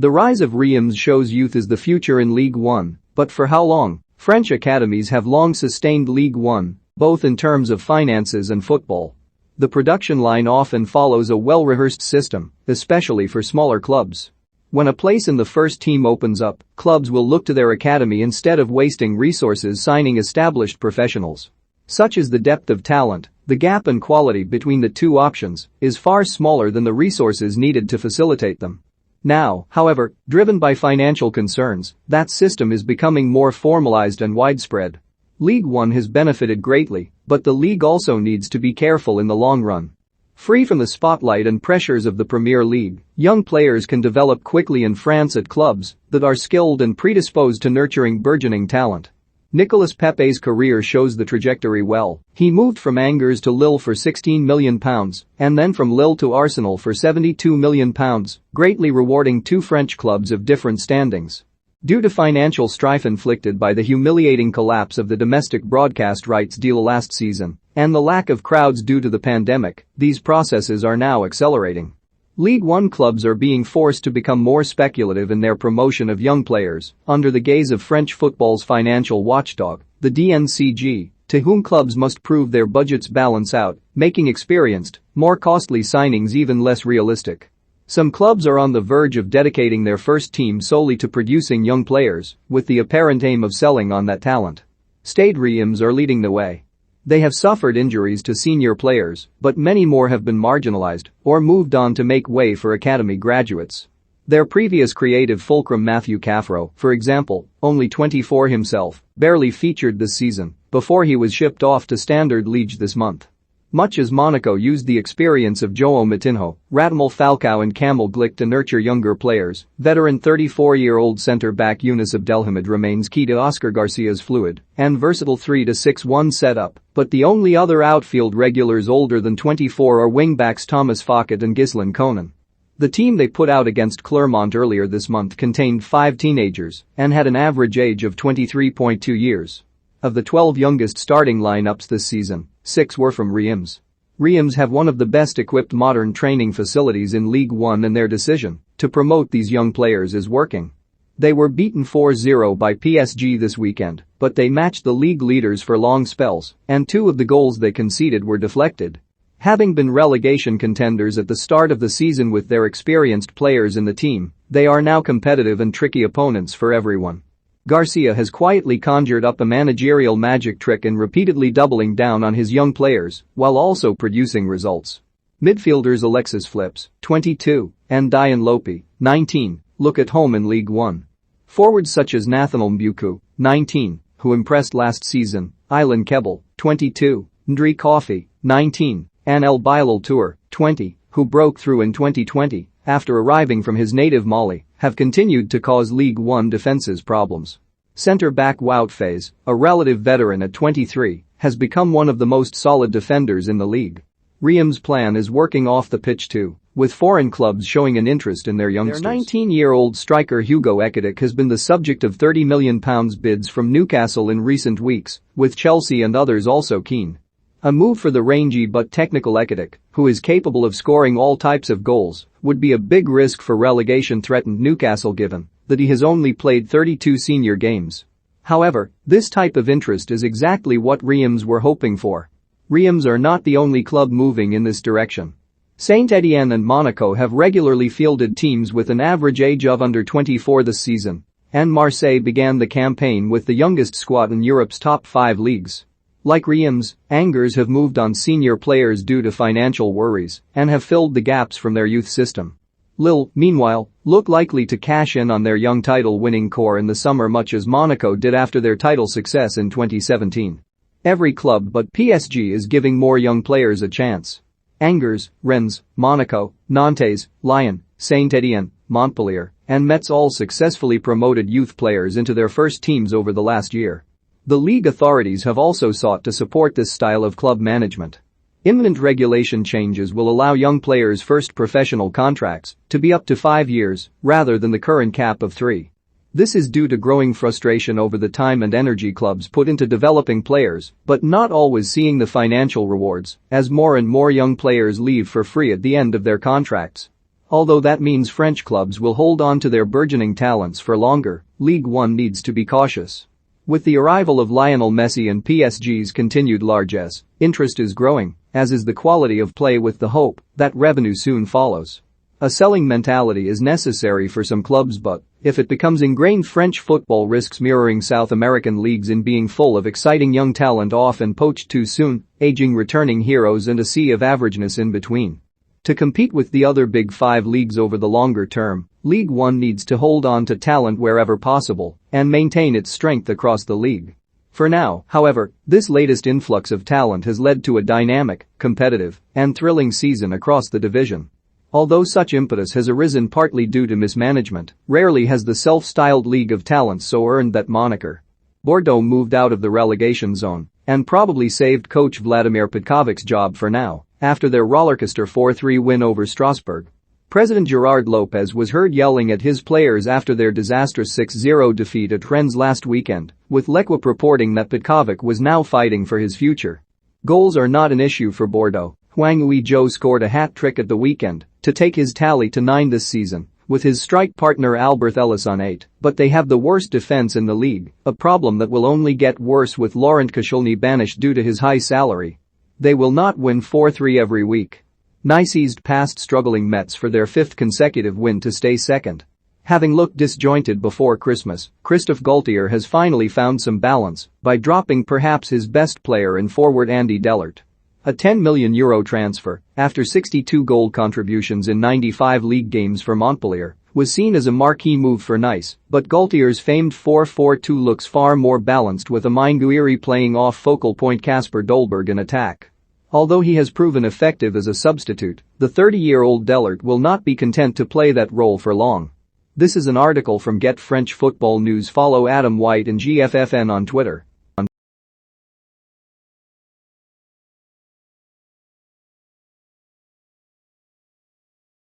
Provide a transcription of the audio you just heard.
The rise of Reims shows youth is the future in Ligue 1, but for how long? French academies have long sustained Ligue 1, both in terms of finances and football. The production line often follows a well-rehearsed system, especially for smaller clubs. When a place in the first team opens up, clubs will look to their academy instead of wasting resources signing established professionals. Such is the depth of talent, the gap in quality between the two options is far smaller than the resources needed to facilitate them. Now, however, driven by financial concerns, that system is becoming more formalized and widespread. Ligue 1 has benefited greatly, but the league also needs to be careful in the long run. Free from the spotlight and pressures of the Premier League, young players can develop quickly in France at clubs that are skilled and predisposed to nurturing burgeoning talent. Nicolas Pepe's career shows the trajectory well. He moved from Angers to Lille for £16 million and then from Lille to Arsenal for £72 million, greatly rewarding two French clubs of different standings. Due to financial strife inflicted by the humiliating collapse of the domestic broadcast rights deal last season and the lack of crowds due to the pandemic, these processes are now accelerating. Ligue 1 clubs are being forced to become more speculative in their promotion of young players under the gaze of French football's financial watchdog, the DNCG, to whom clubs must prove their budgets balance out, making experienced, more costly signings even less realistic. Some clubs are on the verge of dedicating their first team solely to producing young players, with the apparent aim of selling on that talent. Stade Reims are leading the way. They have suffered injuries to senior players, but many more have been marginalized or moved on to make way for academy graduates. Their previous creative fulcrum Mathieu Caffrot, for example, only 24 himself, barely featured this season before he was shipped off to Standard Liège this month. Much as Monaco used the experience of João Moutinho, Radamel Falcao and Kamil Glik to nurture younger players, veteran 34-year-old centre-back Younous Abdelhamid remains key to Oscar Garcia's fluid and versatile 3-6-1 setup, but the only other outfield regulars older than 24 are wingbacks Thomas Fouquet and Ghislain Konan. The team they put out against Clermont earlier this month contained 5 teenagers and had an average age of 23.2 years. Of the 12 youngest starting lineups this season, 6 were from Reims. Reims have one of the best-equipped modern training facilities in Ligue 1 and their decision to promote these young players is working. They were beaten 4-0 by PSG this weekend, but they matched the league leaders for long spells, and 2 of the goals they conceded were deflected. Having been relegation contenders at the start of the season with their experienced players in the team, they are now competitive and tricky opponents for everyone. Garcia has quietly conjured up a managerial magic trick in repeatedly doubling down on his young players while also producing results. Midfielders Alexis Flips, 22, and Dian Lopi, 19, look at home in Ligue 1. Forwards such as Nathaniel Mbuku, 19, who impressed last season, Ilan Kebel, 22, Ndri Kofi, 19, and El Bilal Tour, 20, who broke through in 2020 after arriving from his native Mali, have continued to cause Ligue 1 defenses problems. Centre-back Wout Faes, a relative veteran at 23, has become one of the most solid defenders in the league. Reims' plan is working off the pitch too, with foreign clubs showing an interest in their youngsters. Their 19-year-old striker Hugo Ekitike has been the subject of £30 million bids from Newcastle in recent weeks, with Chelsea and others also keen. A move for the rangy but technical Ekitike, who is capable of scoring all types of goals, would be a big risk for relegation-threatened Newcastle given that he has only played 32 senior games. However, this type of interest is exactly what Reims were hoping for. Reims are not the only club moving in this direction. Saint-Étienne and Monaco have regularly fielded teams with an average age of under 24 this season, and Marseille began the campaign with the youngest squad in Europe's top 5 leagues. Like Reims, Angers have moved on senior players due to financial worries and have filled the gaps from their youth system. Lille, meanwhile, look likely to cash in on their young title-winning core in the summer much as Monaco did after their title success in 2017. Every club but PSG is giving more young players a chance. Angers, Rennes, Monaco, Nantes, Lyon, Saint-Étienne, Montpellier, and Metz all successfully promoted youth players into their first teams over the last year. The league authorities have also sought to support this style of club management. Imminent regulation changes will allow young players' first professional contracts to be up to 5 years rather than the current cap of 3. This is due to growing frustration over the time and energy clubs put into developing players but not always seeing the financial rewards as more and more young players leave for free at the end of their contracts. Although that means French clubs will hold on to their burgeoning talents for longer, Ligue 1 needs to be cautious. With the arrival of Lionel Messi and PSG's continued largesse, interest is growing, as is the quality of play, with the hope that revenue soon follows. A selling mentality is necessary for some clubs, but if it becomes ingrained, French football risks mirroring South American leagues in being full of exciting young talent often poached too soon, aging returning heroes and a sea of averageness in between. To compete with the other Big Five leagues over the longer term, Ligue 1 needs to hold on to talent wherever possible and maintain its strength across the league. For now, however, this latest influx of talent has led to a dynamic, competitive, and thrilling season across the division. Although such impetus has arisen partly due to mismanagement, rarely has the self-styled League of Talents so earned that moniker. Bordeaux moved out of the relegation zone and probably saved coach Vladimir Petkovic's job for now after their rollercoaster 4-3 win over Strasbourg. President Gerard Lopez was heard yelling at his players after their disastrous 6-0 defeat at Rennes last weekend, with L'Equipe reporting that Petkovic was now fighting for his future. Goals are not an issue for Bordeaux. Hwang Ui-jo scored a hat-trick at the weekend to take his tally to 9 this season, with his strike partner Albert Ellis on 8, but they have the worst defense in the league, a problem that will only get worse with Laurent Koscielny banished due to his high salary. They will not win 4-3 every week. Nice eased past struggling Mets for their 5th consecutive win to stay second. Having looked disjointed before Christmas, Christophe Galtier has finally found some balance by dropping perhaps his best player in forward Andy Delort. A €10 million transfer, after 62 goal contributions in 95 league games for Montpellier, was seen as a marquee move for Nice, but Galtier's famed 4-4-2 looks far more balanced with Amine Gouiri playing off focal point Casper Dolberg in attack. Although he has proven effective as a substitute, the 30-year-old Delort will not be content to play that role for long. This is an article from Get French Football News. Follow Adam White and GFFN on Twitter.